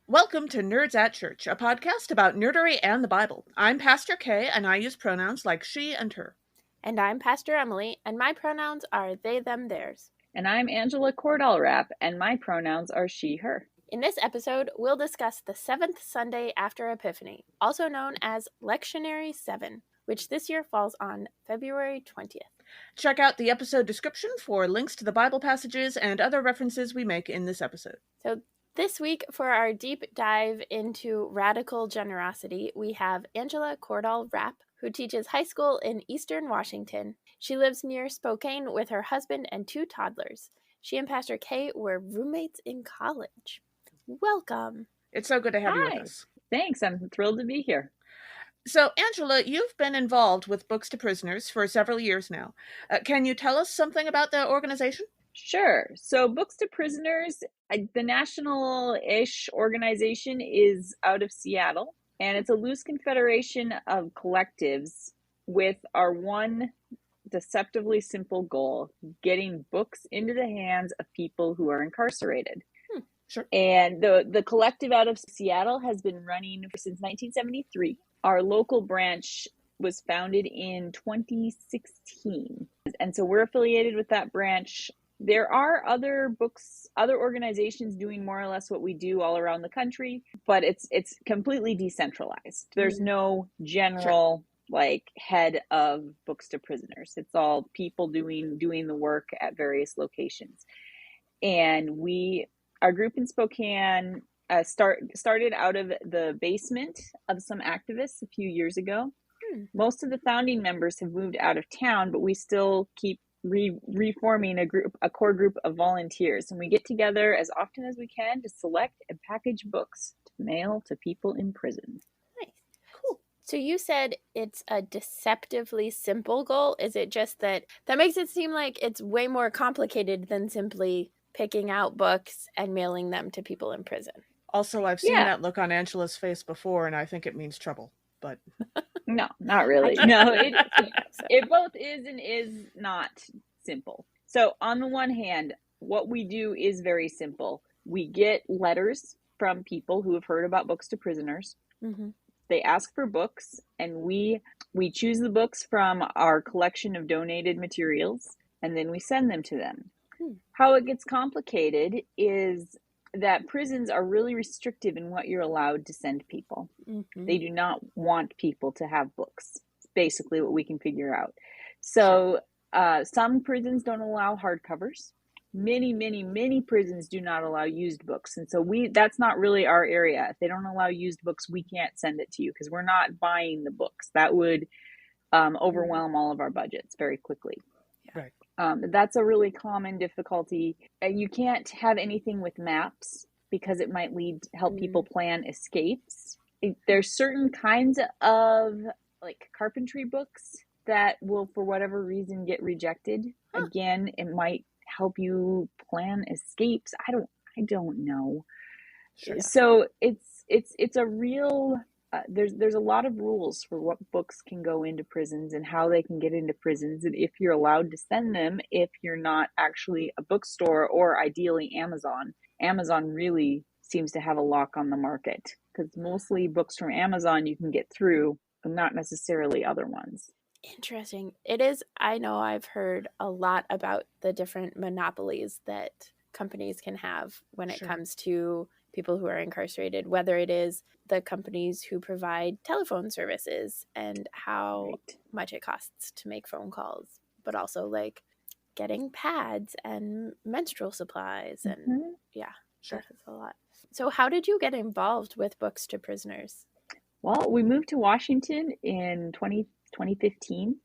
Welcome to Nerds at Church, a podcast about nerdery and the Bible. I'm Pastor Kay, and I use pronouns like she and her. And I'm Pastor Emily, and my pronouns are they, them, theirs. And I'm Angela Kordahl Rapp, and my pronouns are she, her. In this episode, we'll discuss the seventh Sunday after Epiphany, also known as Lectionary 7, which this year falls on February 20th. Check out the episode description for links to the Bible passages and other references we make in this episode. So this week, for our deep dive into radical generosity, we have Angela Kordahl Rapp, who teaches high school in Eastern Washington. She lives near Spokane with her husband and two toddlers. She and Pastor Kay were roommates in college. Welcome. It's so good to have you Hi. with us. Thanks, I'm thrilled to be here. So, Angela, you've been involved with Books to Prisoners for several years now. Can you tell us something about the organization? Sure. So Books to Prisoners, the national-ish organization is out of Seattle, and it's a loose confederation of collectives with our one deceptively simple goal: getting books into the hands of people who are incarcerated. Sure. And the collective out of Seattle has been running since 1973. Our local branch was founded in 2016. And so we're affiliated with that branch. There are other organizations doing more or less what we do all around the country, but it's completely decentralized. There's no general head of Books to Prisoners. It's all people doing the work at various locations. And our group in Spokane started out of the basement of some activists a few years ago. Most of the founding members have moved out of town, but we still keep reforming a core group of volunteers, and we get together as often as we can to select and package books to mail to people in prison. Nice. Cool. So you said it's a deceptively simple goal. Is it just that makes it seem like it's way more complicated than simply picking out books and mailing them to people in prison? Also, I've seen that look on Angela's face before, and I think it means trouble, but... No, not really. No, it both is and is not simple. So on the one hand, what we do is very simple. We get letters from people who have heard about Books to Prisoners. Mm-hmm. They ask for books, and we choose the books from our collection of donated materials, and then we send them to them. How it gets complicated is that prisons are really restrictive in what you're allowed to send people. Mm-hmm. They do not want people to have books. It's basically what we can figure out. So some prisons don't allow hardcovers. Many prisons do not allow used books. And so that's not really our area. If they don't allow used books, we can't send it to you because we're not buying the books. That would overwhelm all of our budgets very quickly. Right. That's a really common difficulty. You can't have anything with maps because it might help people plan escapes. There's certain kinds of carpentry books that will, for whatever reason, get rejected. Again, it might help you plan escapes. I don't know. Sure. So it's a real. There's a lot of rules for what books can go into prisons and how they can get into prisons, and if you're allowed to send them, if you're not actually a bookstore or ideally Amazon. Amazon really seems to have a lock on the market because mostly books from Amazon you can get through, but not necessarily other ones. Interesting. It is. I know I've heard a lot about the different monopolies that companies can have when it comes to people who are incarcerated, whether it is the companies who provide telephone services and how much it costs to make phone calls, but also getting pads and menstrual supplies. And that's a lot. So how did you get involved with Books to Prisoners? Well, we moved to Washington in 2015.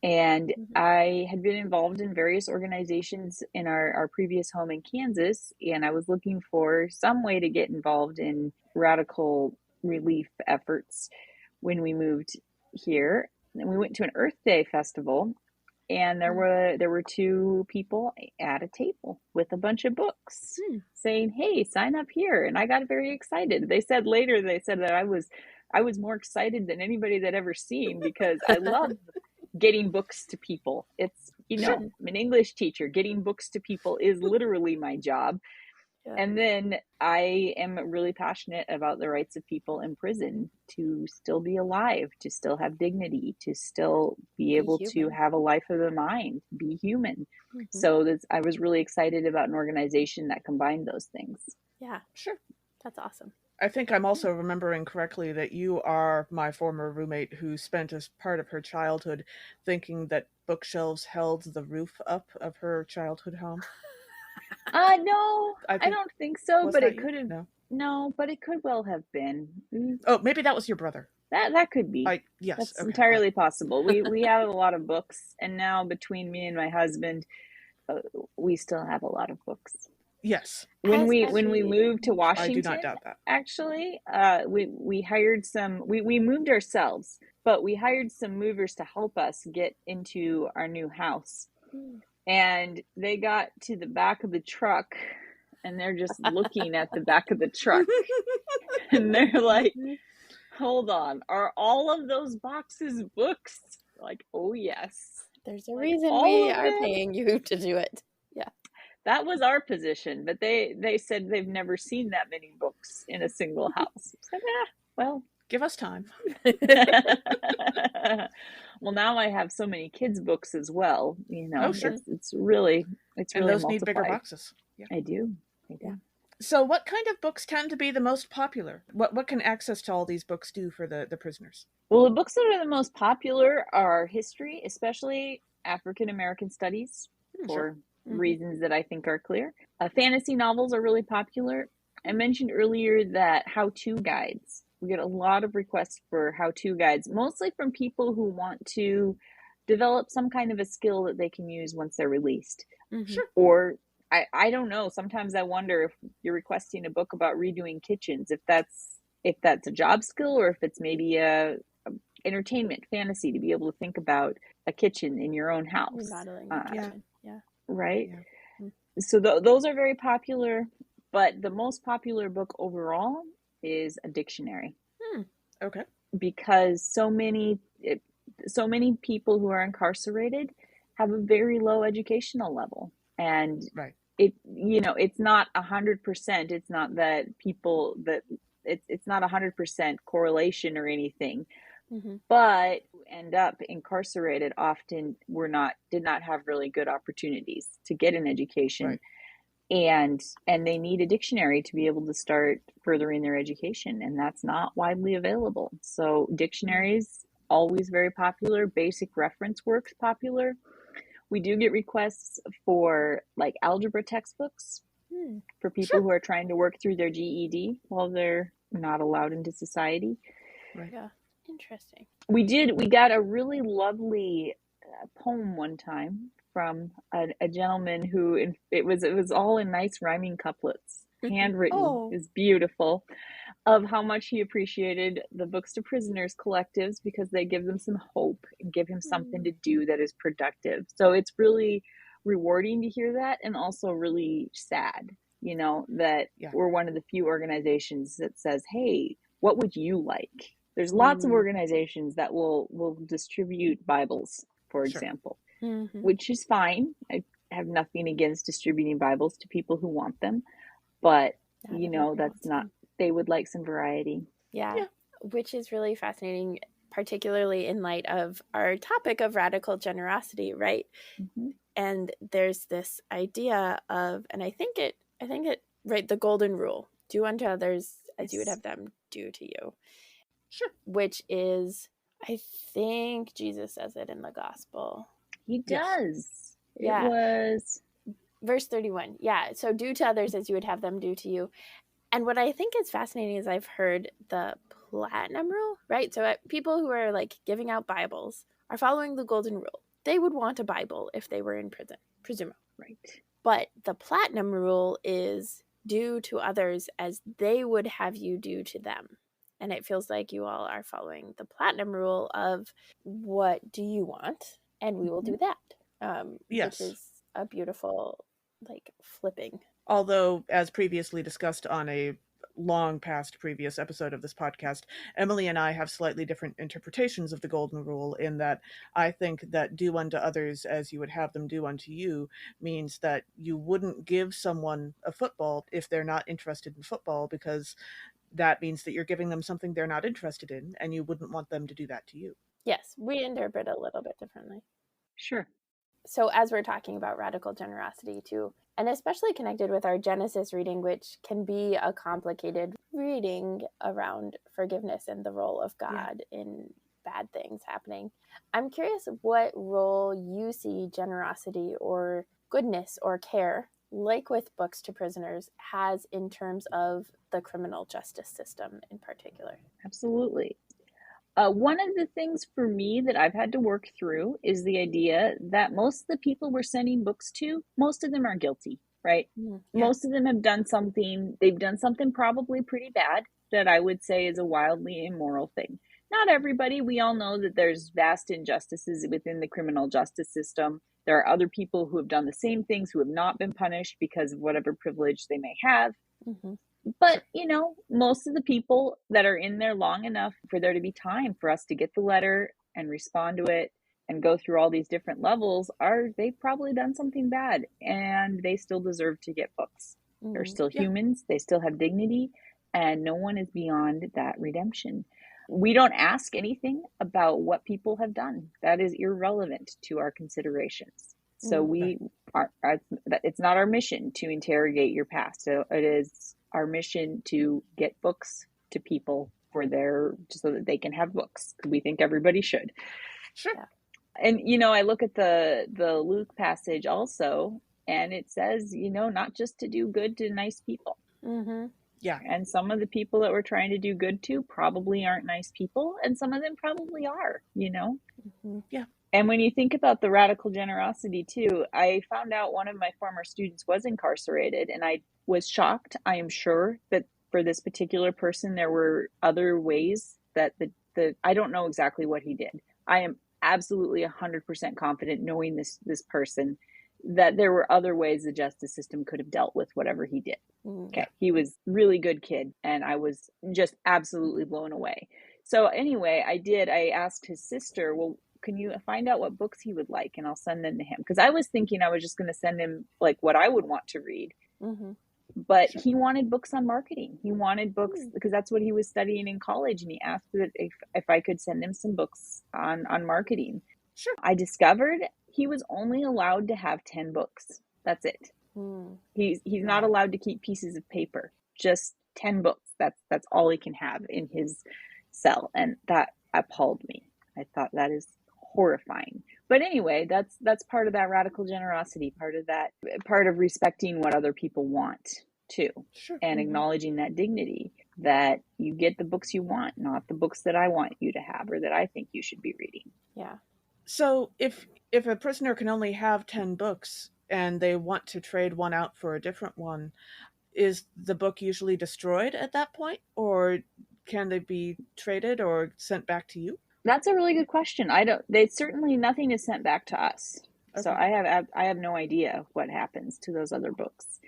And I had been involved in various organizations in our previous home in Kansas, and I was looking for some way to get involved in radical relief efforts when we moved here. And we went to an Earth Day festival, and there were two people at a table with a bunch of books saying, "Hey, sign up here." And I got very excited. They said that I was more excited than anybody they'd ever seen because I love getting books to people. It's, I'm an English teacher. Getting books to people is literally my job. And then I am really passionate about the rights of people in prison to still be alive, to still have dignity, to still be able to have a life of the mind, be human. So I was really excited about an organization that combined those things. Yeah, sure. That's awesome. I think I'm also remembering correctly that you are my former roommate who spent as part of her childhood thinking that bookshelves held the roof up of her childhood home. No, I don't think so, but it could have. No, but it could well have been. Oh, maybe that was your brother. That could be. Yes, that's entirely possible. We have a lot of books, and now between me and my husband, we still have a lot of books. Yes. When we moved to Washington, I do not doubt that. Actually, we hired some. We moved ourselves, but we hired some movers to help us get into our new house. And they got to the back of the truck, and they're just looking at the back of the truck, and they're like, "Hold on, are all of those boxes books?" Like, oh yes. There's a reason we are paying you to do it. Yeah. That was our position, but they said they've never seen that many books in a single house. I said, well, give us time. Well, now I have so many kids' books as well. Sure. It's really and those multiplied. Need bigger boxes. Yeah. I do. Yeah. So what kind of books tend to be the most popular? What can access to all these books do for the prisoners? Well, the books that are the most popular are history, especially African American studies, for reasons that I think are clear. Fantasy novels are really popular. I mentioned earlier that how-to guides. We get a lot of requests for how-to guides, mostly from people who want to develop some kind of a skill that they can use once they're released. Sure. Or I don't know. Sometimes I wonder if you're requesting a book about redoing kitchens, if that's a job skill, or if it's maybe a entertainment fantasy to be able to think about a kitchen in your own house. Remodeling a kitchen. Yeah. Right. Yeah. So those are very popular, but the most popular book overall is a dictionary. Okay. Because so many people who are incarcerated have a very low educational level, and it's not 100%. It's not that it's not 100% correlation or anything. But end up incarcerated often did not have really good opportunities to get an education, and they need a dictionary to be able to start furthering their education, and that's not widely available. So dictionaries, always very popular. Basic reference works, popular. We do get requests for like algebra textbooks for people who are trying to work through their GED while they're not allowed into society. Right. Yeah. Interesting. We got a really lovely poem one time from a gentleman who it was all in nice rhyming couplets, handwritten. It's beautiful, of how much he appreciated the Books to Prisoners collectives because they give them some hope and give him something to do that is productive. So it's really rewarding to hear that, and also really sad, that we're one of the few organizations that says, hey, what would you like? There's lots of organizations that will distribute Bibles, for example, which is fine. I have nothing against distributing Bibles to people who want them, but that's not, they would like some variety. Yeah, which is really fascinating, particularly in light of our topic of radical generosity, right? And there's this idea of, and I think it, right, the golden rule: do unto others as you would have them do to you. Sure. Which is, I think Jesus says it in the gospel. He does. Yes. It was verse 31. Yeah. So do to others as you would have them do to you. And what I think is fascinating is I've heard the platinum rule, right? So people who are like giving out Bibles are following the golden rule. They would want a Bible if they were in prison, presumably. Right. But the platinum rule is do to others as they would have you do to them. And it feels like you all are following the platinum rule of what do you want? And we will do that. Yes. Which is a beautiful, flipping. Although, as previously discussed on a long past previous episode of this podcast, Emily and I have slightly different interpretations of the golden rule, in that I think that do unto others as you would have them do unto you means that you wouldn't give someone a football if they're not interested in football, because that means that you're giving them something they're not interested in, and you wouldn't want them to do that to you. Yes, we interpret a little bit differently. Sure. So as we're talking about radical generosity too, and especially connected with our Genesis reading, which can be a complicated reading around forgiveness and the role of God in bad things happening, I'm curious what role you see generosity or goodness or care, like with books to prisoners, has in terms of the criminal justice system in particular. Absolutely. One of the things for me that I've had to work through is the idea that most of the people we're sending books to, most of them are guilty, right? Yeah. Most of them have done something, they've done something probably pretty bad that I would say is a wildly immoral thing. Not everybody. We all know that there's vast injustices within the criminal justice system. There are other people who have done the same things who have not been punished because of whatever privilege they may have. Mm-hmm. But, you know, most of the people that are in there long enough for there to be time for us to get the letter and respond to it and go through all these different levels, they've probably done something bad, and they still deserve to get books. Mm-hmm. They're still humans. They still have dignity, and no one is beyond that redemption. We don't ask anything about what people have done. That is irrelevant to our considerations. So it's not our mission to interrogate your past. So it is our mission to get books to people so that they can have books. We think everybody should. Sure. Yeah. And, you know, I look at the Luke passage also, and it says, you know, not just to do good to nice people. Mm-hmm. Yeah. And some of the people that we're trying to do good to probably aren't nice people, and some of them probably are, you know? Mm-hmm. Yeah. And when you think about the radical generosity too, I found out one of my former students was incarcerated, and I was shocked. I am sure that for this particular person, there were other ways that I don't know exactly what he did. I am absolutely 100% confident, knowing this person, that there were other ways the justice system could have dealt with whatever he did. Okay. He was a really good kid, and I was just absolutely blown away. So anyway, I asked his sister, well, can you find out what books he would like, and I'll send them to him? Because I was thinking I was just going to send him like what I would want to read. Mm-hmm. But he wanted books on marketing. He wanted books because that's what he was studying in college, and he asked that if I could send him some books on marketing. Sure. I discovered he was only allowed to have 10 books. That's it. He's not allowed to keep pieces of paper. Just 10 books. That's all he can have in his cell, and that appalled me. I thought that is horrifying. But anyway, that's part of that radical generosity, part of respecting what other people want too. Sure. And acknowledging that dignity, that you get the books you want, not the books that I want you to have or that I think you should be reading. Yeah. So if a prisoner can only have 10 books and they want to trade one out for a different one, is the book usually destroyed at that point, or can they be traded or sent back to you? That's a really good question. Certainly nothing is sent back to us. Okay. So I have no idea what happens to those other books.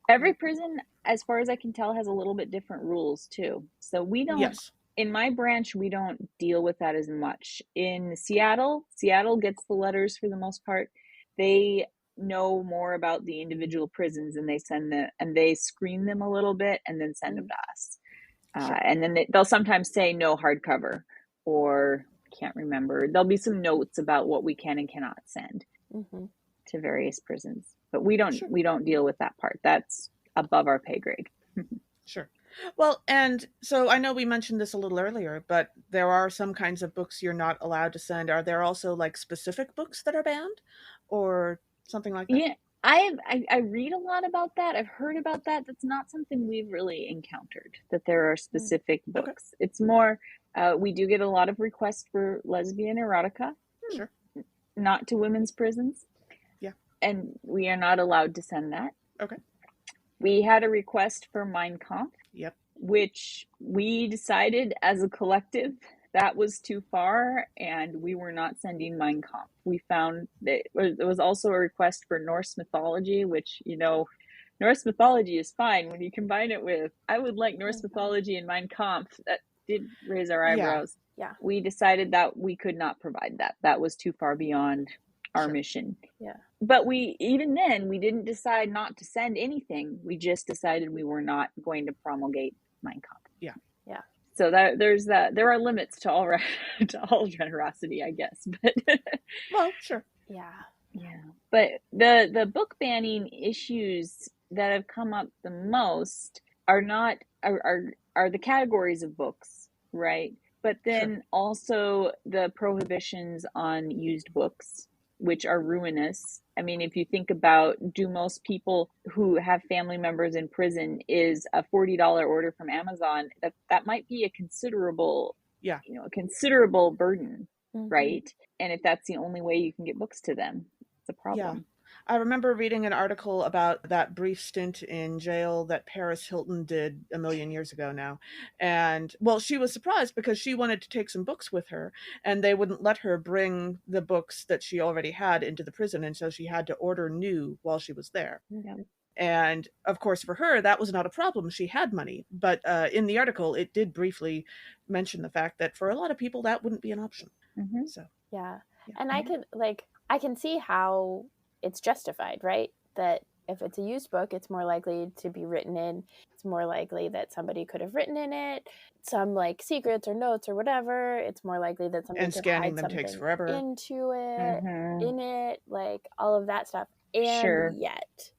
Every prison, as far as I can tell, has a little bit different rules too. So we don't, in my branch, we don't deal with that as much. In Seattle gets the letters for the most part. They know more about the individual prisons, and they screen them a little bit and then send them to us. And then they'll sometimes say no hardcover, or can't remember. There'll be some notes about what we can and cannot send to various prisons, but we don't deal with that part. That's above our pay grade. Sure. Well, and so I know we mentioned this a little earlier, but there are some kinds of books you're not allowed to send. Are there also like specific books that are banned, or something like that? Yeah, I read a lot about that. I've heard about that. That's not something we've really encountered, that there are specific books. Okay. It's more, we do get a lot of requests for lesbian erotica. Sure. Not to women's prisons. Yeah. And we are not allowed to send that. Okay. We had a request for Mein Kampf. Yep. Which we decided as a collective that was too far, and we were not sending Mein Kampf. We found that there was also a request for Norse mythology, which, you know, Norse mythology is fine. When you combine it with, I would like Norse mythology and Mein Kampf, that did raise our eyebrows. Yeah. We decided that we could not provide that. That was too far beyond our mission. Yeah. But even then, we didn't decide not to send anything. We just decided we were not going to promulgate Mein Kampf. Yeah. So there are limits to all generosity, I guess. But well, sure. Yeah. But the book banning issues that have come up the most are the categories of books, right? But then also the prohibitions on used books, which are ruinous. I mean, if you think about, do most people who have family members in prison, is a $40 order from Amazon, that might be a considerable, a considerable burden, right? And if that's the only way you can get books to them, it's a problem. Yeah. I remember reading an article about that brief stint in jail that Paris Hilton did a million years ago now. And, well, she was surprised because she wanted to take some books with her, and they wouldn't let her bring the books that she already had into the prison, and so she had to order new while she was there. Yeah. And, of course, for her, that was not a problem. She had money. But in the article, it did briefly mention the fact that for a lot of people, that wouldn't be an option. So Yeah. And I can see how it's justified, right? That if it's a used book, it's more likely to be written in. It's more likely that somebody could have written in it some like secrets or notes or whatever. It's more likely that somebody and could scanning hide them something takes forever. into it, in it, like all of that stuff. And yet,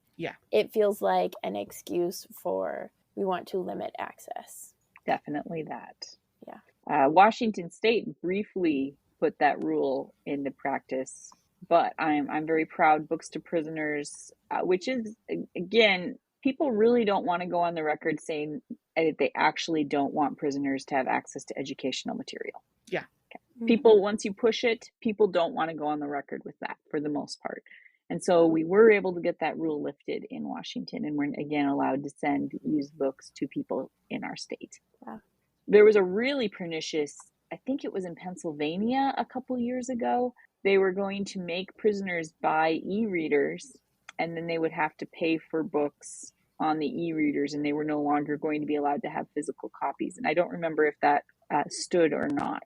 it feels like an excuse for we want to limit access. Definitely that. Yeah. Washington State briefly put that rule into practice, but I'm very proud Books to Prisoners, which is, again, people really don't want to go on the record saying they actually don't want prisoners to have access to educational material. Yeah. Okay. People, once you push it, people don't want to go on the record with that for the most part. And so we were able to get that rule lifted in Washington, and we're again allowed to send used books to people in our state. Wow. There was a really pernicious, I think it was in Pennsylvania a couple years ago. They were going to make prisoners buy e-readers, and then they would have to pay for books on the e-readers, and they were no longer going to be allowed to have physical copies. And I don't remember if that stood or not.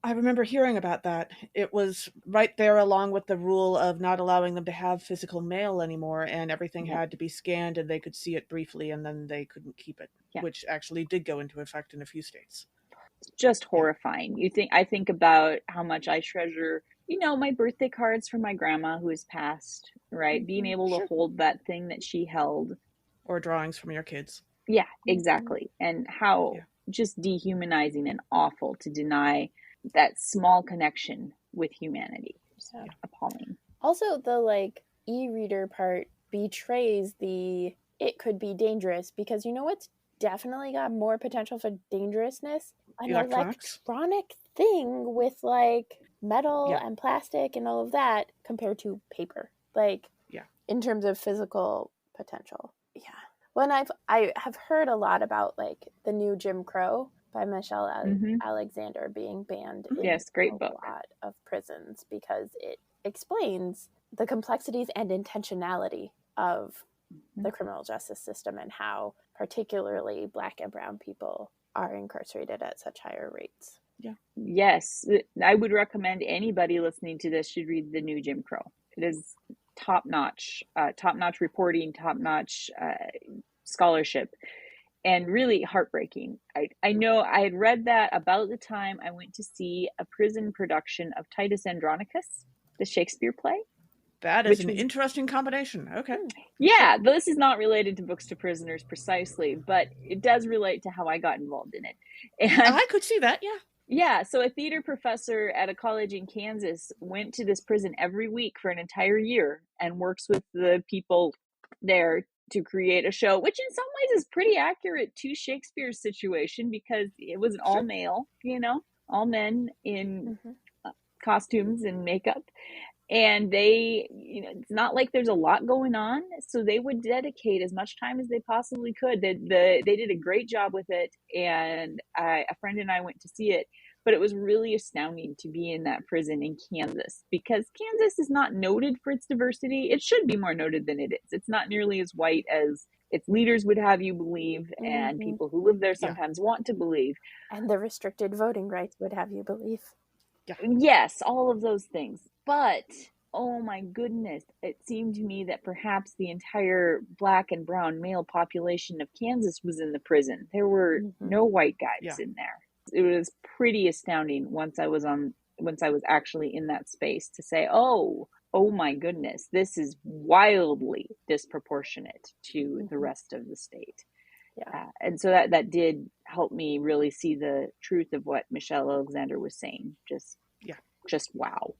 I remember hearing about that. It was right there along with the rule of not allowing them to have physical mail anymore, and everything had to be scanned and they could see it briefly and then they couldn't keep it, which actually did go into effect in a few states. It's just horrifying. I think about how much I treasure, my birthday cards from my grandma who has passed, right? Being able to hold that thing that she held. Or drawings from your kids. Yeah, exactly. And how just dehumanizing and awful to deny that small connection with humanity. Appalling. Also, the e-reader part betrays it could be dangerous, because what's definitely got more potential for dangerousness? An electronic thing with metal and plastic and all of that compared to paper. In terms of physical potential. Yeah. Well, and I have heard a lot about the new Jim Crow by Michelle Alexander being banned in great a book. lot of prisons, because it explains the complexities and intentionality of the criminal justice system and how particularly Black and brown people are incarcerated at such higher rates. Yeah. Yes, I would recommend anybody listening to this should read The New Jim Crow. It is top-notch reporting, top-notch scholarship, and really heartbreaking. I know I had read that about the time I went to see a prison production of Titus Andronicus, the Shakespeare play. That is an interesting combination. Okay. Yeah, this is not related to Books to Prisoners precisely, but it does relate to how I got involved in it. And I could see that, yeah. Yeah, so a theater professor at a college in Kansas went to this prison every week for an entire year and works with the people there to create a show, which in some ways is pretty accurate to Shakespeare's situation, because it was an all male, all men in costumes and makeup. And they, it's not like there's a lot going on. So they would dedicate as much time as they possibly could. They did a great job with it. And a friend and I went to see it. but it was really astounding to be in that prison in Kansas, because Kansas is not noted for its diversity. It should be more noted than it is. It's not nearly as white as its leaders would have you believe, and people who live there sometimes want to believe. And the restricted voting rights would have you believe. Yeah. Yes, all of those things. But oh my goodness, it seemed to me that perhaps the entire Black and brown male population of Kansas was in the prison. There were no white guys in there. It was pretty astounding once I was actually in that space to say, oh my goodness, this is wildly disproportionate to the rest of the state. And so that did help me really see the truth of what Michelle Alexander was saying. Just wow.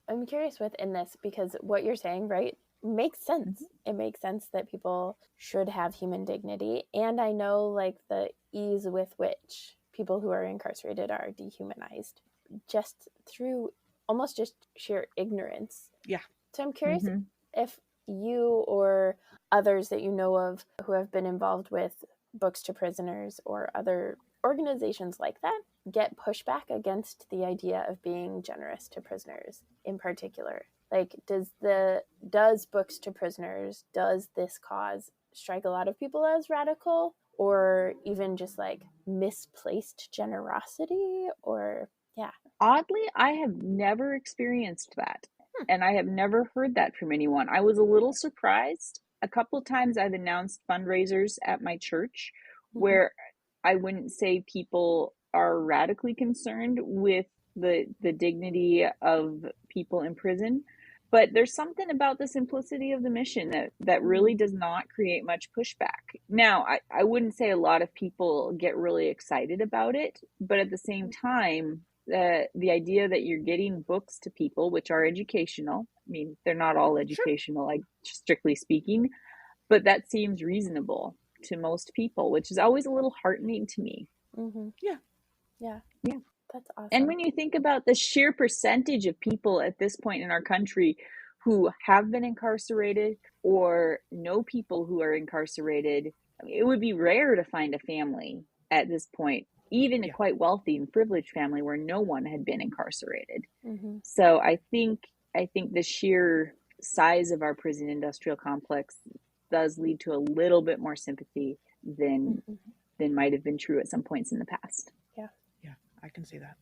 I'm curious within this, because what you're saying, right, makes sense. It makes sense that people should have human dignity. And I know like the ease with which people who are incarcerated are dehumanized just through almost just sheer ignorance. Yeah. So I'm curious if you or others that you know of who have been involved with Books to Prisoners or other organizations like that get pushback against the idea of being generous to prisoners in particular. Like, does Books to Prisoners, does this cause strike a lot of people as radical, or even just like misplaced generosity? Or oddly, I have never experienced that. And I have never heard that from anyone. I was a little surprised. A couple of times I've announced fundraisers at my church where I wouldn't say people are radically concerned with the dignity of people in prison, but there's something about the simplicity of the mission that really does not create much pushback. Now, I wouldn't say a lot of people get really excited about it, but at the same time, the idea that you're getting books to people, which are educational, I mean, they're not all educational, like strictly speaking, but that seems reasonable to most people, which is always a little heartening to me. Yeah. That's awesome. And when you think about the sheer percentage of people at this point in our country who have been incarcerated or know people who are incarcerated, I mean, it would be rare to find a family at this point, even a quite wealthy and privileged family, where no one had been incarcerated. So I think the sheer size of our prison industrial complex does lead to a little bit more sympathy than might have been true at some points in the past. Yeah, I can see that.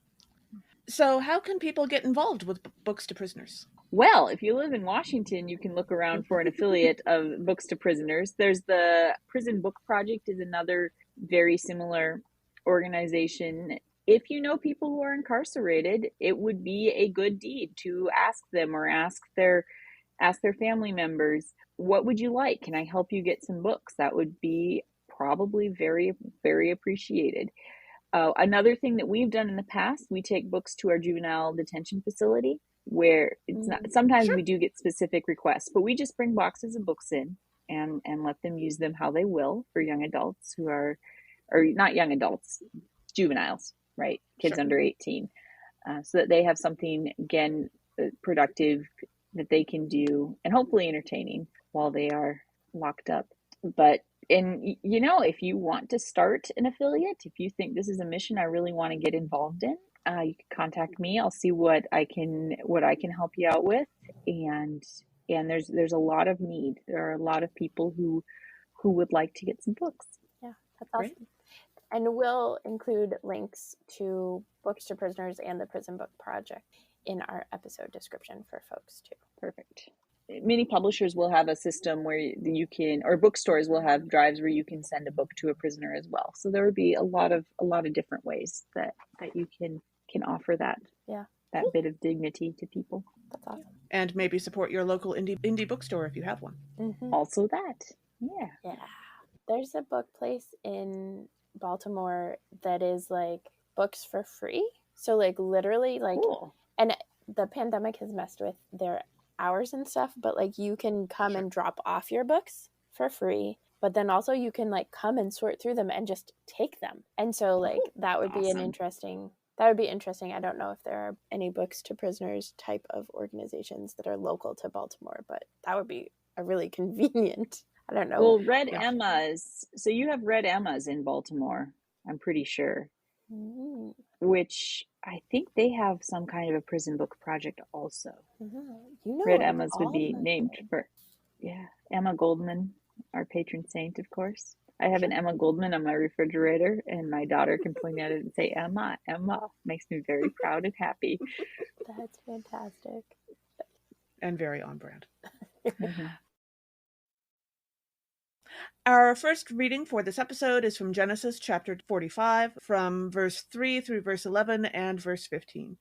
So how can people get involved with Books to Prisoners? Well, if you live in Washington, you can look around for an affiliate of Books to Prisoners. There's the Prison Book Project is another very similar organization. If you know people who are incarcerated, it would be a good deed to ask them or ask their family members, what would you like? Can I help you get some books? That would be probably very, very appreciated. Another thing that we've done in the past, we take books to our juvenile detention facility, where it's not, sometimes we do get specific requests, but we just bring boxes of books in and let them use them how they will for young adults who are, or not young adults, juveniles, right? Kids under 18, so that they have something, again, productive that they can do and hopefully entertaining while they are locked up. But if you want to start an affiliate, if you think this is a mission I really want to get involved in, you can contact me. I'll see what I can help you out with. And there's a lot of need. There are a lot of people who would like to get some books. Yeah, that's awesome. Great. And we'll include links to Books to Prisoners and the Prison Book Project in our episode description for folks too. Perfect. Many publishers will have a system where you can, or bookstores will have drives where you can send a book to a prisoner as well. So there would be a lot of different ways that you can offer that bit of dignity to people. That's awesome. And maybe support your local indie bookstore if you have one. Also that. Yeah. There's a book place in Baltimore that is like books for free. So like literally like, cool. And the pandemic has messed with their hours and stuff, but like you can come and drop off your books for free, but then also you can like come and sort through them and just take them. And so like that would be interesting. I don't know if there are any Books to Prisoners type of organizations that are local to Baltimore, but that would be a really convenient. I don't know. Well, Red Emma's. So you have Red Emma's in Baltimore, I'm pretty sure. which I think they have some kind of a prison book project also. You know, Red Emmas would be named for, Emma Goldman, our patron saint, of course. I have an Emma Goldman on my refrigerator, and my daughter can point at it and say, Emma, Emma. Makes me very proud and happy. That's fantastic. And very on brand. Mm-hmm. Our first reading for this episode is from Genesis chapter 45, from verse 3 through verse 11 and verse 15.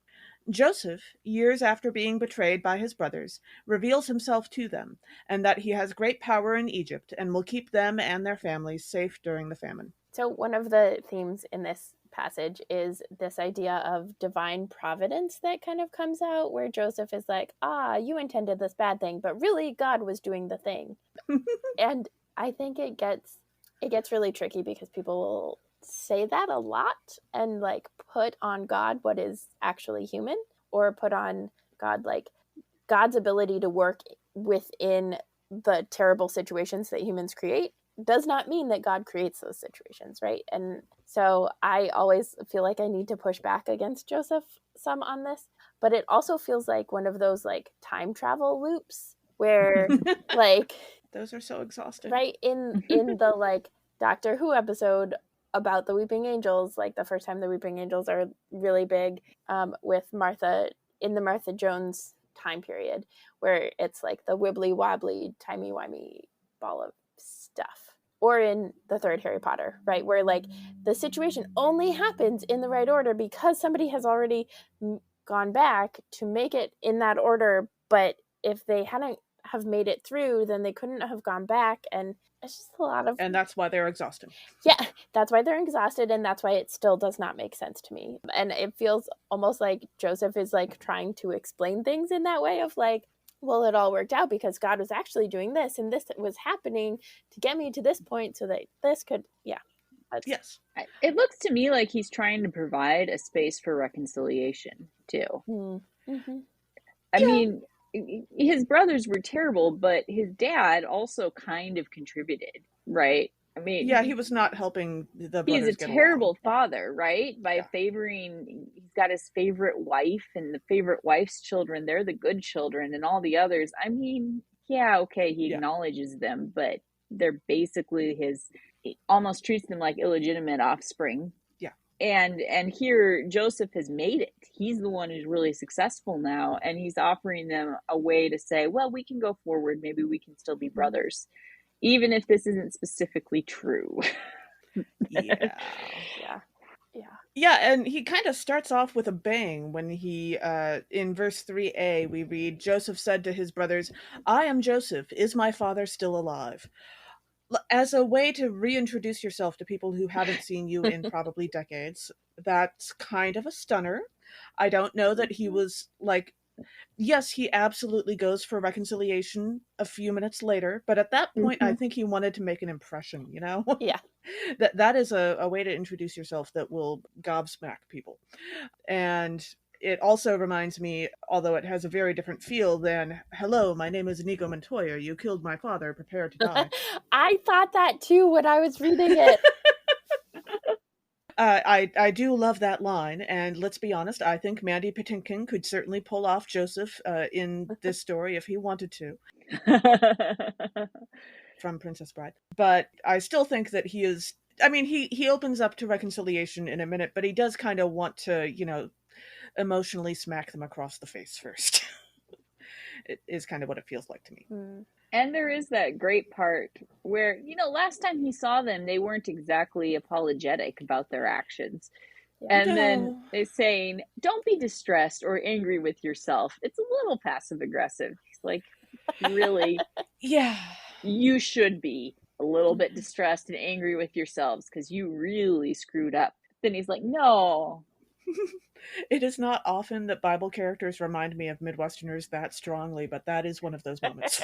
Joseph, years after being betrayed by his brothers, reveals himself to them, and that he has great power in Egypt and will keep them and their families safe during the famine. So one of the themes in this passage is this idea of divine providence that kind of comes out, where Joseph is like, you intended this bad thing, but really God was doing the thing. And I think it gets really tricky because people will say that a lot and like put on God what is actually human, or put on God like God's ability to work within the terrible situations that humans create does not mean that God creates those situations, right? And so I always feel like I need to push back against Joseph some on this, but it also feels like one of those like time travel loops where like those are so exhausting. Right, in the like Doctor Who episode about the Weeping Angels, like the first time the Weeping Angels are really big, with Martha in the Martha Jones time period, where it's like the wibbly wobbly timey-wimey ball of stuff. Or in the third Harry Potter, right, where like the situation only happens in the right order because somebody has already gone back to make it in that order, but if they hadn't have made it through, then they couldn't have gone back, and it's just a lot of... And that's why they're exhausted. Yeah, that's why they're exhausted, and that's why it still does not make sense to me. And it feels almost like Joseph is like trying to explain things in that way of like, well, it all worked out because God was actually doing this, and this was happening to get me to this point so that this could... Yes. It looks to me like he's trying to provide a space for reconciliation too. Mm-hmm. I mean, his brothers were terrible, but his dad also kind of contributed, right? I mean, yeah, he was not helping the brothers. He's a terrible father, right? By favoring, he's got his favorite wife, and the favorite wife's children, they're the good children, and all the others. I mean, he acknowledges them, but they're basically he almost treats them like illegitimate offspring. Yeah. And here Joseph has made it. He's the one who's really successful now, and he's offering them a way to say, well, we can go forward. Maybe we can still be brothers, even if this isn't specifically true. Yeah, and he kind of starts off with a bang when he, in verse 3a, we read, Joseph said to his brothers, I am Joseph. Is my father still alive? As a way to reintroduce yourself to people who haven't seen you in probably decades, that's kind of a stunner. I don't know that he was like, yes, he absolutely goes for reconciliation a few minutes later, but at that point, I think he wanted to make an impression, you know? Yeah. that is a way to introduce yourself that will gobsmack people. And it also reminds me, although it has a very different feel than, hello, my name is Inigo Montoya, you killed my father, prepare to die. I thought that too when I was reading it. I do love that line, and let's be honest, I think Mandy Patinkin could certainly pull off Joseph in this story if he wanted to. From Princess Bride. But I still think that he is, I mean, he opens up to reconciliation in a minute, but he does kind of want to, you know, emotionally smack them across the face first. It is kind of what it feels like to me. And there is that great part where, you know, last time he saw them, they weren't exactly apologetic about their actions. And then they're saying, don't be distressed or angry with yourself. It's a little passive aggressive. He's like, really? Yeah. You should be a little bit distressed and angry with yourselves because you really screwed up. Then he's like, no. It is not often that Bible characters remind me of Midwesterners that strongly, but that is one of those moments.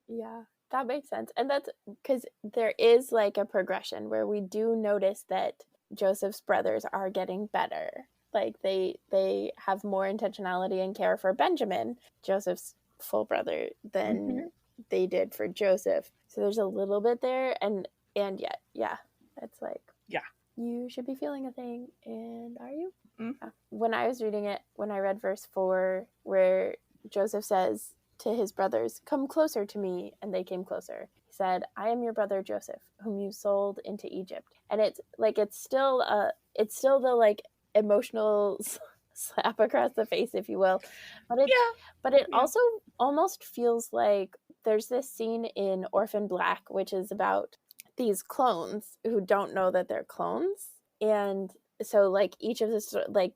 Yeah, that makes sense. And that's because there is like a progression where we do notice that Joseph's brothers are getting better. Like they have more intentionality and care for Benjamin, Joseph's full brother, than they did for Joseph. So there's a little bit there, and yet, yeah, it's like, yeah. you should be feeling a thing, and are you? Mm-hmm. When I was reading it, when I read verse 4, where Joseph says to his brothers, "Come closer to me," and they came closer. He said, "I am your brother Joseph, whom you sold into Egypt." And it's still the like emotional slap across the face, if you will, but it also almost feels like there's this scene in Orphan Black, which is about these clones who don't know that they're clones. And so like each of this, like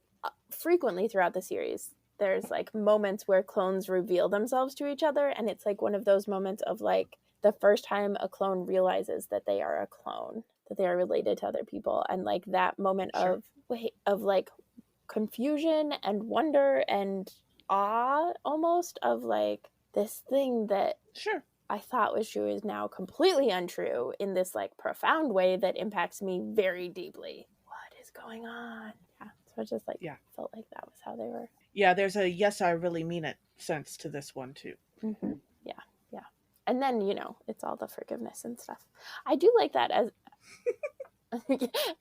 frequently throughout the series, there's like moments where clones reveal themselves to each other, and it's like one of those moments of like the first time a clone realizes that they are a clone, that they are related to other people, and like that moment of like confusion and wonder and awe almost of like this thing that I thought was true is now completely untrue in this like profound way that impacts me very deeply. What is going on? Yeah. So it just like felt like that was how they were. Yeah, there's a yes, I really mean it sense to this one too. Mm-hmm. Yeah. Yeah. And then, it's all the forgiveness and stuff. I do like that as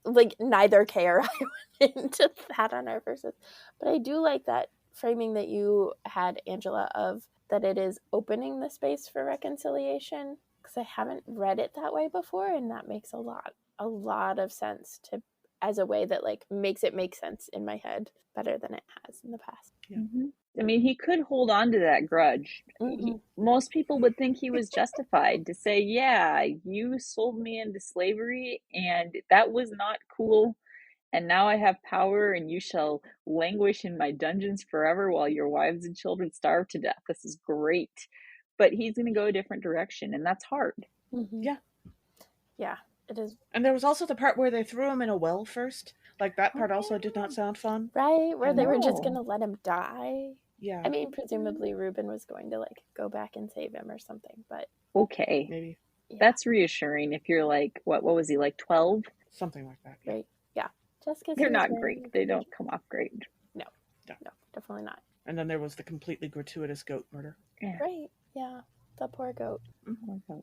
like neither Kay or I went into that on our verses. But I do like that framing that you had, Angela, of that it is opening the space for reconciliation, because I haven't read it that way before, and that makes a lot of sense to as a way that like makes it make sense in my head better than it has in the past. Yeah. Mm-hmm. I mean, he could hold on to that grudge. Most people would think he was justified to say, yeah, you sold me into slavery and that was not cool. And now I have power and you shall languish in my dungeons forever while your wives and children starve to death. This is great. But he's going to go a different direction, and that's hard. Mm-hmm. Yeah. Yeah, it is. And there was also the part where they threw him in a well first. Like that part also did not sound fun. Right, where they were just going to let him die. Yeah. I mean, presumably Reuben was going to like go back and save him or something, but okay. Maybe. Yeah. That's reassuring if you're like, what was he, like 12? Something like that. Yeah. Right. Yeah. Just because they're not great. They don't come off great. No, definitely not. And then there was the completely gratuitous goat murder. Yeah. Right. Yeah. The poor goat. Mm-hmm.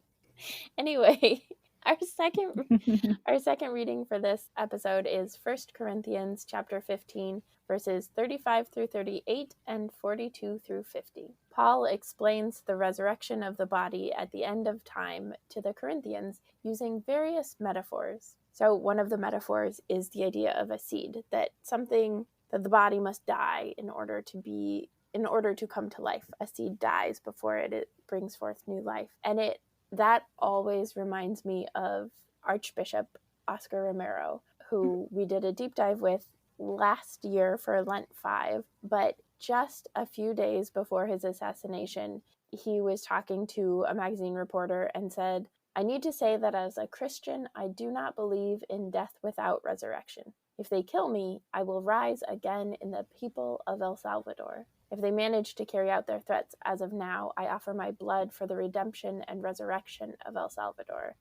Anyway, our second reading for this episode is 1 Corinthians chapter 15, verses 35 through 38 and 42 through 50. Paul explains the resurrection of the body at the end of time to the Corinthians using various metaphors. So one of the metaphors is the idea of a seed, that the body must die in order to come to life. A seed dies before it brings forth new life. And that always reminds me of Archbishop Oscar Romero, who we did a deep dive with last year for Lent 5, but just a few days before his assassination, he was talking to a magazine reporter and said, "I need to say that as a Christian, I do not believe in death without resurrection. If they kill me, I will rise again in the people of El Salvador. If they manage to carry out their threats as of now, I offer my blood for the redemption and resurrection of El Salvador.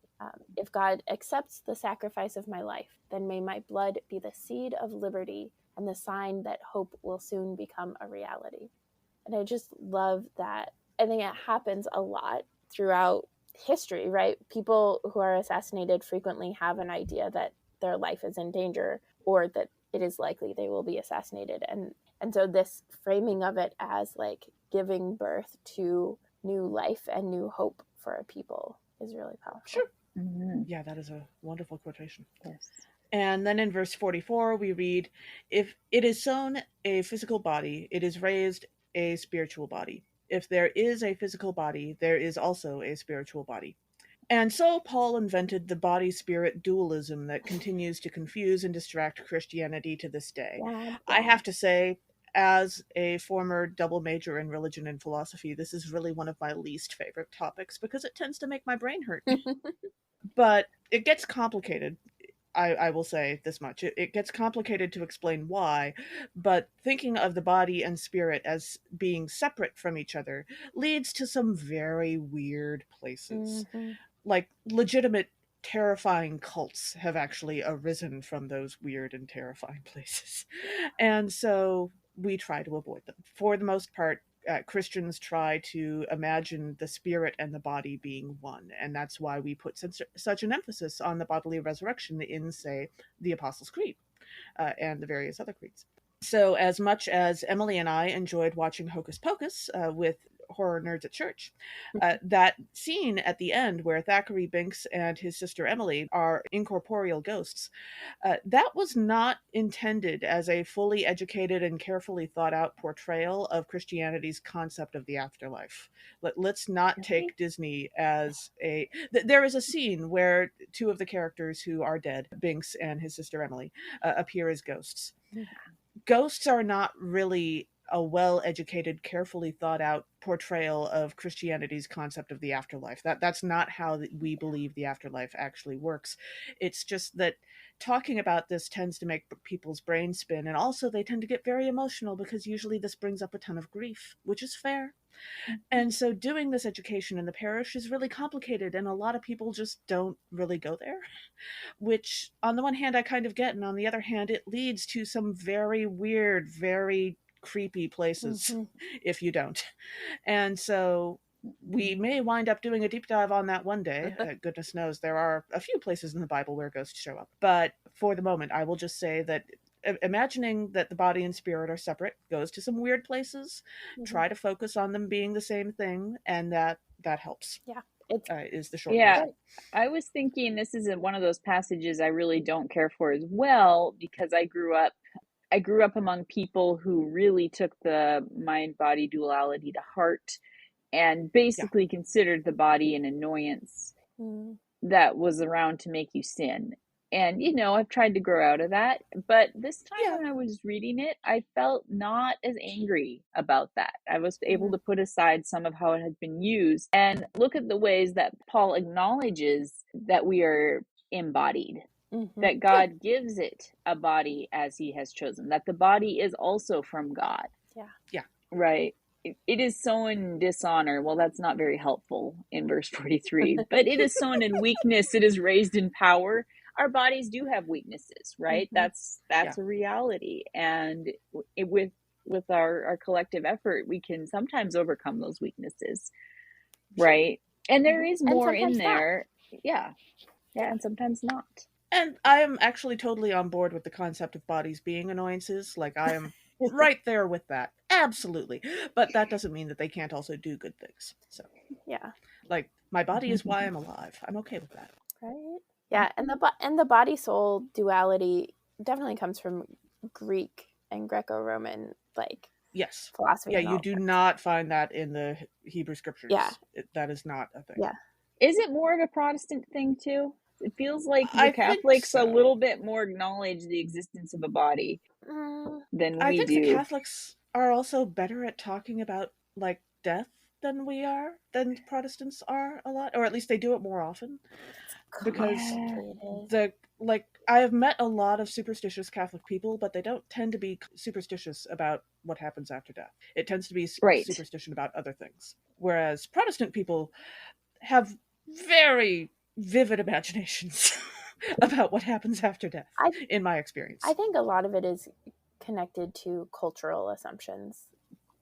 If God accepts the sacrifice of my life, then may my blood be the seed of liberty and the sign that hope will soon become a reality." And I just love that. I think it happens a lot throughout history, right? People who are assassinated frequently have an idea that their life is in danger or that it is likely they will be assassinated. And so this framing of it as like giving birth to new life and new hope for a people is really powerful. Sure. Mm-hmm. Yeah, that is a wonderful quotation. Yes. And then in verse 44, we read, "If it is sown a physical body, it is raised a spiritual body. If there is a physical body, there is also a spiritual body." And so Paul invented the body-spirit dualism that continues to confuse and distract Christianity to this day. Yeah. I have to say, as a former double major in religion and philosophy, this is really one of my least favorite topics because it tends to make my brain hurt. But it gets complicated. I will say this much. It gets complicated to explain why, but thinking of the body and spirit as being separate from each other leads to some very weird places. Mm-hmm. Like legitimate terrifying cults have actually arisen from those weird and terrifying places. And so we try to avoid them. For the most part, Christians try to imagine the spirit and the body being one. And that's why we put such an emphasis on the bodily resurrection in, say, the Apostles' Creed and the various other creeds. So as much as Emily and I enjoyed watching Hocus Pocus with horror nerds at church, that scene at the end where Thackeray Binks and his sister Emily are incorporeal ghosts, that was not intended as a fully educated and carefully thought out portrayal of Christianity's concept of the afterlife. Let's not take Disney as a... There is a scene where two of the characters who are dead, Binks and his sister Emily, appear as ghosts. Ghosts are not really a well-educated, carefully thought-out portrayal of Christianity's concept of the afterlife. That's not how we believe the afterlife actually works. It's just that talking about this tends to make people's brains spin, and also they tend to get very emotional because usually this brings up a ton of grief, which is fair. And so doing this education in the parish is really complicated, and a lot of people just don't really go there, which on the one hand I kind of get, and on the other hand it leads to some very weird, very creepy places if you don't. And so we may wind up doing a deep dive on that one day. Goodness knows there are a few places in the Bible where ghosts show up. But for the moment, I will just say that imagining that the body and spirit are separate goes to some weird places. Try to focus on them being the same thing, and that helps. Yeah. Is the short Yeah, answer. I was thinking this is one of those passages I really don't care for as well, because I grew up among people who really took the mind-body duality to heart and basically considered the body an annoyance that was around to make you sin. And, I've tried to grow out of that. But this time when I was reading it, I felt not as angry about that. I was able to put aside some of how it had been used and look at the ways that Paul acknowledges that we are embodied, that God gives it a body as he has chosen, that the body is also from God. Yeah. Right. It is sown in dishonor. Well, that's not very helpful in verse 43, but it is sown in weakness. It is raised in power. Our bodies do have weaknesses, right? That's a reality. And with our collective effort, we can sometimes overcome those weaknesses, right? And there is more in there. Yeah, and sometimes not. And I am actually totally on board with the concept of bodies being annoyances. Like, I am right there with that. Absolutely. But that doesn't mean that they can't also do good things. So, like, my body is why I'm alive. I'm okay with that. Right? Yeah, and the body soul duality definitely comes from Greek and Greco-Roman philosophy. Yeah, you do not find that in the Hebrew scriptures. Yeah. That is not a thing. Yeah. Is it more of a Protestant thing too? It feels like the Catholics a little bit more acknowledge the existence of a body than we do. I think the Catholics are also better at talking about death than Protestants are a lot, or at least they do it more often. Because I have met a lot of superstitious Catholic people, but they don't tend to be superstitious about what happens after death. It tends to be superstition about other things. Whereas Protestant people have very vivid imaginations about what happens after death, in my experience. I think a lot of it is connected to cultural assumptions.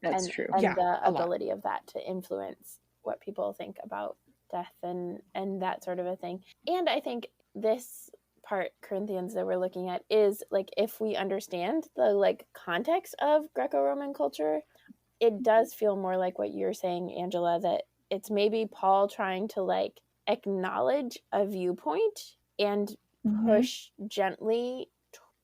That's true. And the ability of that to influence what people think about death and that sort of a thing. And I think this part, Corinthians, that we're looking at is if we understand the context of Greco-Roman culture, it does feel more like what you're saying, Angela, that it's maybe Paul trying to acknowledge a viewpoint and push gently,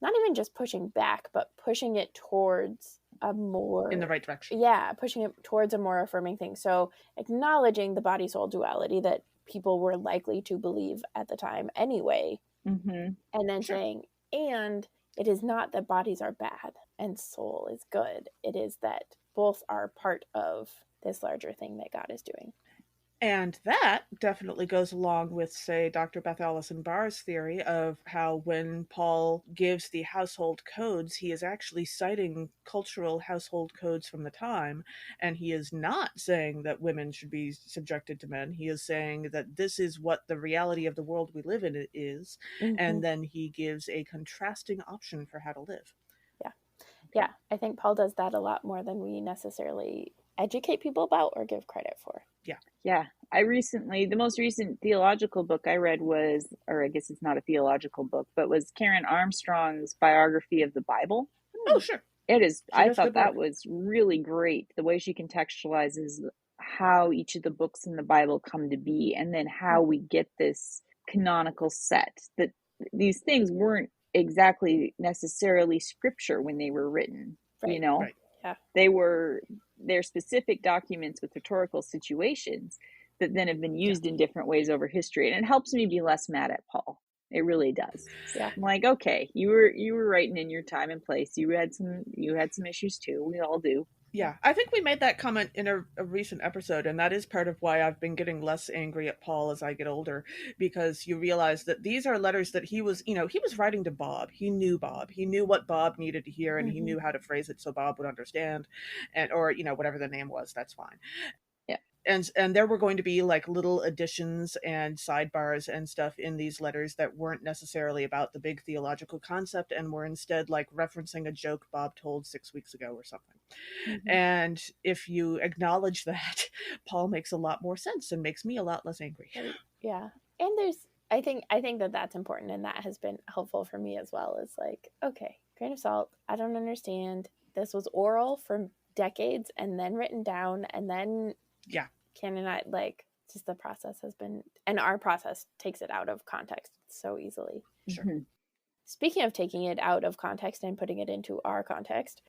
not even just pushing back, but pushing it towards a more in the right direction. Yeah, pushing it towards a more affirming thing. So acknowledging the body soul duality that people were likely to believe at the time anyway. And then saying, and it is not that bodies are bad and soul is good. It is that both are part of this larger thing that God is doing. And that definitely goes along with, say, Dr. Beth Allison Barr's theory of how when Paul gives the household codes, he is actually citing cultural household codes from the time, and he is not saying that women should be subjected to men. He is saying that this is what the reality of the world we live in is, and then he gives a contrasting option for how to live. Yeah, I think Paul does that a lot more than we necessarily educate people about or give credit for. Yeah. The most recent theological book I read was, or I guess it's not a theological book, but was Karen Armstrong's biography of the Bible. Oh, sure. It is. I thought that work. was really great. The way she contextualizes how each of the books in the Bible come to be, and then how we get this canonical set, that these things weren't exactly necessarily scripture when they were written, Right. Right. Yeah. They're specific documents with rhetorical situations that then have been used in different ways over history. And it helps me be less mad at Paul. It really does. Yeah. I'm like, okay, you were writing in your time and place. You had some issues too. We all do. Yeah, I think we made that comment in a recent episode, and that is part of why I've been getting less angry at Paul as I get older, because you realize that these are letters that he was writing to Bob. He knew Bob. He knew what Bob needed to hear, and he knew how to phrase it so Bob would understand, or whatever the name was, that's fine. And there were going to be like little additions and sidebars and stuff in these letters that weren't necessarily about the big theological concept, and were instead like referencing a joke Bob told 6 weeks ago or something. And if you acknowledge that, Paul makes a lot more sense and makes me a lot less angry. Yeah. And I think that that's important, and that has been helpful for me as well. Is like, okay, grain of salt. I don't understand. This was oral for decades and then written down and then canonized. Like, just the process has been, and our process takes it out of context so easily. Sure. Speaking of taking it out of context and putting it into our context,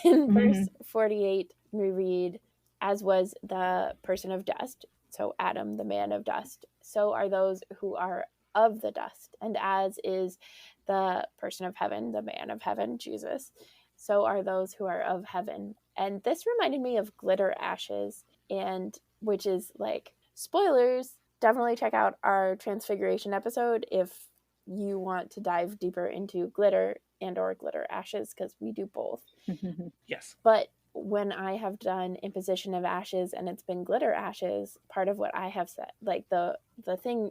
in verse 48, we read, as was the person of dust, so Adam, the man of dust, so are those who are of the dust. And as is the person of heaven, the man of heaven, Jesus, so are those who are of heaven. And this reminded me of glitter ashes, and which is like, spoilers, definitely check out our Transfiguration episode if you want to dive deeper into glitter and or glitter ashes, because we do both. Yes. But when I have done imposition of ashes and it's been glitter ashes, part of what I have said, like the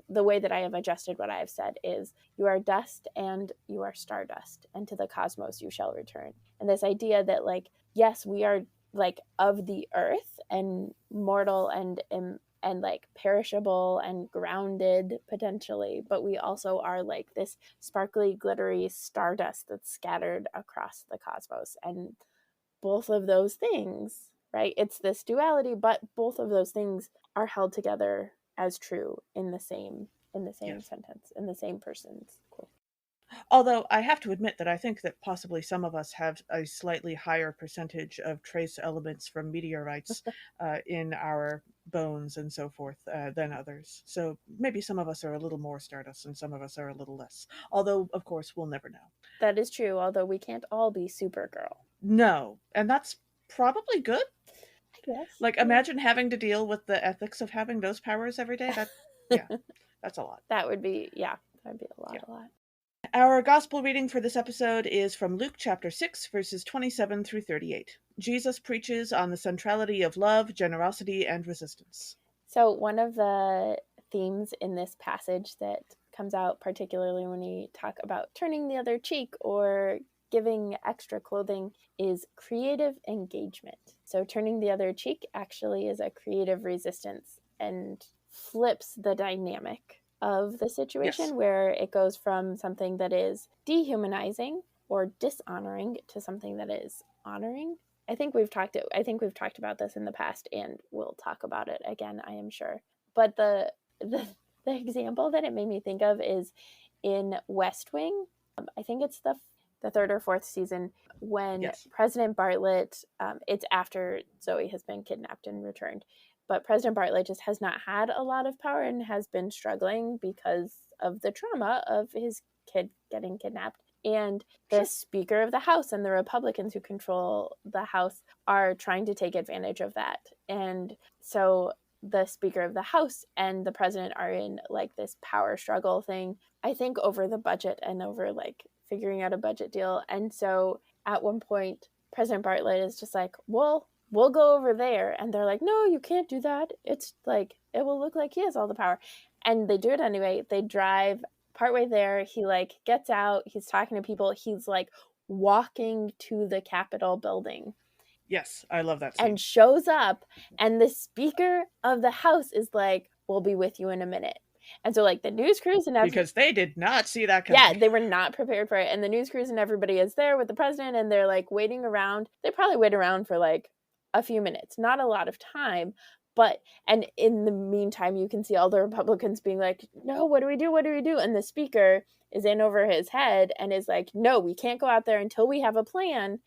way that I have adjusted what I have said is, you are dust and you are stardust, and to the cosmos you shall return. And this idea that, like, yes, we are like of the earth and mortal and like perishable and grounded potentially, but we also are like this sparkly, glittery stardust that's scattered across the cosmos. And both of those things, right? It's this duality, but both of those things are held together as true in the same sentence, in the same person's quote. Although I have to admit that I think that possibly some of us have a slightly higher percentage of trace elements from meteorites in our bones and so forth than others. So maybe some of us are a little more stardust and some of us are a little less. Although, of course, we'll never know. That is true, although we can't all be Supergirl. No, and that's probably good. I guess. Like, imagine having to deal with the ethics of having those powers every day. That's a lot. That would be a lot. Our gospel reading for this episode is from Luke chapter 6, verses 27 through 38. Jesus preaches on the centrality of love, generosity, and resistance. So one of the themes in this passage that comes out particularly when we talk about turning the other cheek or giving extra clothing is creative engagement. So turning the other cheek actually is a creative resistance and flips the dynamic of the situation, where it goes from something that is dehumanizing or dishonoring to something that is honoring. I think we've talked about this in the past, and we'll talk about it again, I am sure. But the example that it made me think of is in West Wing. I think it's the third or fourth season, when President Bartlett, it's after Zoe has been kidnapped and returned, but President Bartlett just has not had a lot of power and has been struggling because of the trauma of his kid getting kidnapped. And the Speaker of the House and the Republicans who control the House are trying to take advantage of that. And so the Speaker of the House and the President are in like this power struggle thing, I think over the budget and over like figuring out a budget deal. And so at one point, President Bartlett is just like, well, we'll go over there. And they're like, no, you can't do that. It's like, it will look like he has all the power. And they do it anyway. They drive partway there. He like gets out. He's talking to people. He's like walking to the Capitol building. Yes, I love that scene. And shows up, and the Speaker of the House is like, we'll be with you in a minute. And so, like, the news crews and because they did not see that coming. Yeah, they were not prepared for it. And the news crews and everybody is there with the president, and they're like waiting around. They probably wait around for like a few minutes, not a lot of time. But, and in the meantime, you can see all the Republicans being like, no, what do we do? What do we do? And the Speaker is in over his head and is like, no, we can't go out there until we have a plan.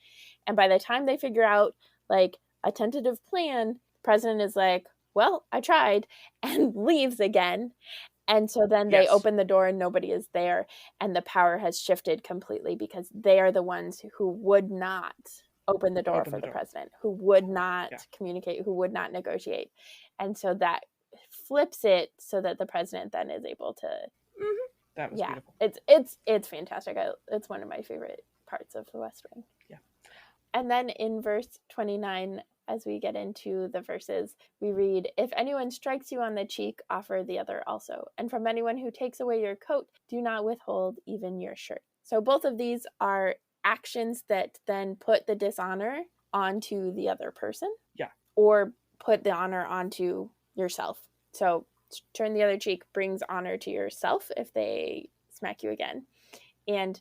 And by the time they figure out like a tentative plan, the president is like, well, I tried, and leaves again. And so then they open the door and nobody is there. And the power has shifted completely because they are the ones who would not open the door for the president, who would not communicate, who would not negotiate. And so that flips it so that the president then is able to. Mm-hmm. That was beautiful. It's fantastic. It's one of my favorite parts of The West Wing. Yeah. And then in verse 29, as we get into the verses, we read, if anyone strikes you on the cheek, offer the other also. And from anyone who takes away your coat, do not withhold even your shirt. So both of these are actions that then put the dishonor onto the other person. Yeah. Or put the honor onto yourself. So turn the other cheek brings honor to yourself if they smack you again. And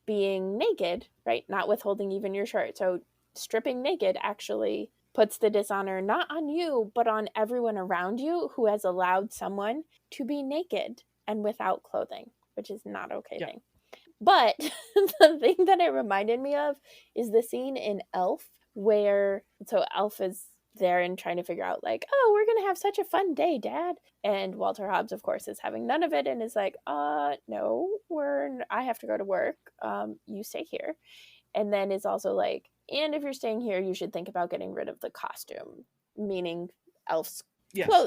being naked, right? Not withholding even your shirt. So stripping naked actually puts the dishonor not on you, but on everyone around you who has allowed someone to be naked and without clothing, which is not okay thing. But the thing that it reminded me of is the scene in Elf where, so Elf is there and trying to figure out like, oh, we're going to have such a fun day, Dad. And Walter Hobbs, of course, is having none of it and is like, no, I have to go to work. You stay here. And then is also like, and if you're staying here, you should think about getting rid of the costume, meaning Elf's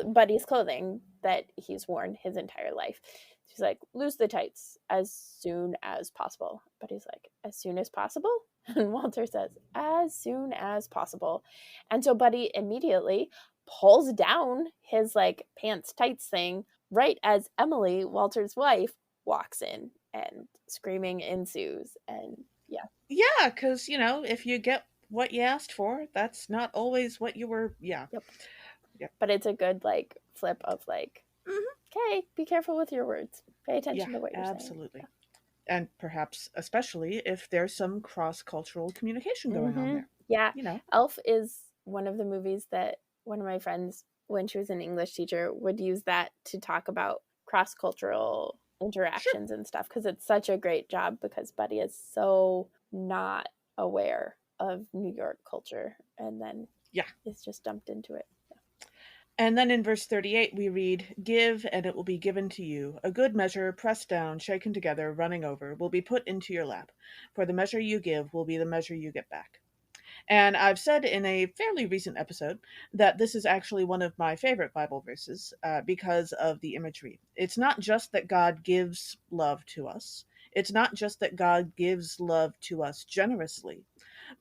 Buddy's clothing that he's worn his entire life. She's like, lose the tights as soon as possible. But he's like, as soon as possible? And Walter says, as soon as possible. And so Buddy immediately pulls down his like pants tights thing right as Emily, Walter's wife, walks in, and screaming ensues. And yeah, because if you get what you asked for, that's not always what you were. Yep. But it's a good like flip of like, okay, be careful with your words, pay attention to what you're saying. Absolutely. And perhaps especially if there's some cross-cultural communication going on there. Elf is one of the movies that one of my friends, when she was an English teacher, would use that to talk about cross-cultural interactions and stuff, because it's such a great job, because Buddy is so not aware of New York culture and then is just dumped into it. And then in verse 38 we read, give and it will be given to you. A good measure, pressed down, shaken together, running over, will be put into your lap. For the measure you give will be the measure you get back. And I've said in a fairly recent episode that this is actually one of my favorite Bible verses because of the imagery. It's not just that God gives love to us. It's not just that God gives love to us generously,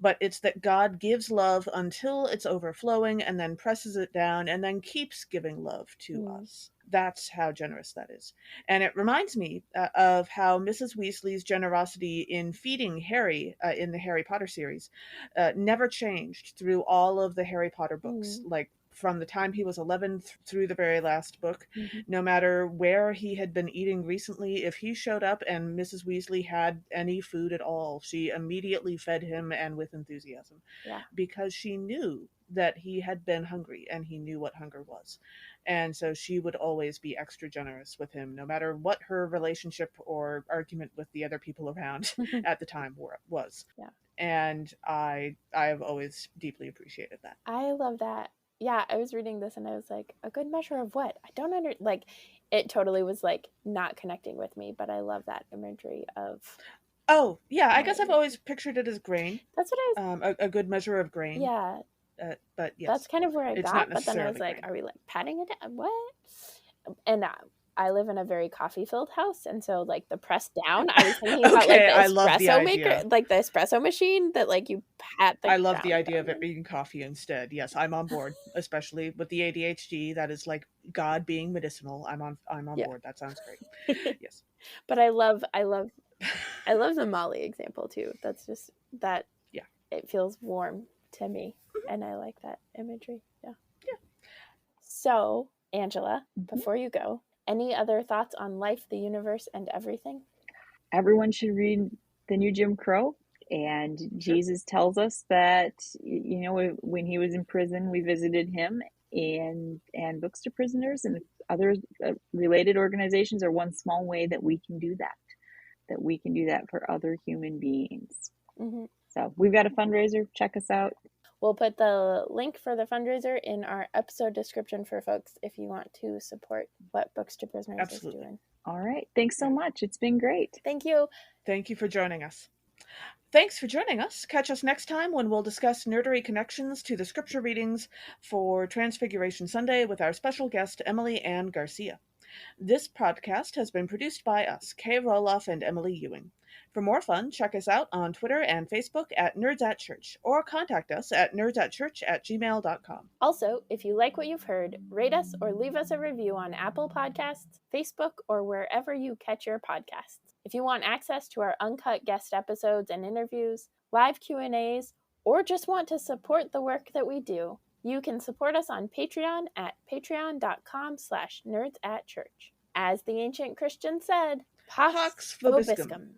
but it's that God gives love until it's overflowing and then presses it down and then keeps giving love to us. That's how generous that is. And it reminds me of how Mrs. Weasley's generosity in feeding Harry in the Harry Potter series never changed through all of the Harry Potter books. Like from the time he was 11 through the very last book, no matter where he had been eating recently, if he showed up and Mrs. Weasley had any food at all, she immediately fed him, and with enthusiasm, because she knew that he had been hungry and he knew what hunger was. And so she would always be extra generous with him, no matter what her relationship or argument with the other people around at the time was. And I have always deeply appreciated that. I love that. Yeah, I was reading this and I was like, a good measure of what? I don't like, it totally was like not connecting with me, but I love that imagery of. Oh, yeah, I guess I've always pictured it as grain. That's what I was. A good measure of grain. Yeah. But yes. That's kind of where I got, but then I was like, are we like patting it down? What? And I live in a very coffee-filled house, and so like the press down, I was thinking about like the espresso maker, like the espresso machine that like you pat the I love the idea of it being coffee instead. Yes, I'm on board, especially with the ADHD. That is like God being medicinal. I'm on board. That sounds great. Yes. But I love the Molly example too. That's just that. Yeah. It feels warm to me. And I like that imagery. Yeah. Yeah. So, Angela, before you go, any other thoughts on life, the universe, and everything? Everyone should read The New Jim Crow. And Jesus tells us that, when he was in prison, we visited him, and Books to Prisoners and other related organizations are one small way that we can do that for other human beings. Mm-hmm. So we've got a fundraiser. Check us out. We'll put the link for the fundraiser in our episode description for folks if you want to support what Books to Prisoners is doing. All right. Thanks so much. It's been great. Thank you. Thank you for joining us. Thanks for joining us. Catch us next time when we'll discuss nerdery connections to the scripture readings for Transfiguration Sunday with our special guest, Emily Ann Garcia. This podcast has been produced by us, Kay Rohloff and Emily Ewing. For more fun, check us out on Twitter and Facebook at Nerds at Church, or contact us at nerdsatchurch@gmail.com. Also, if you like what you've heard, rate us or leave us a review on Apple Podcasts, Facebook, or wherever you catch your podcasts. If you want access to our uncut guest episodes and interviews, live Q&As, or just want to support the work that we do, you can support us on Patreon at patreon.com/nerdsatchurch. As the ancient Christian said, Pax Vobiscum.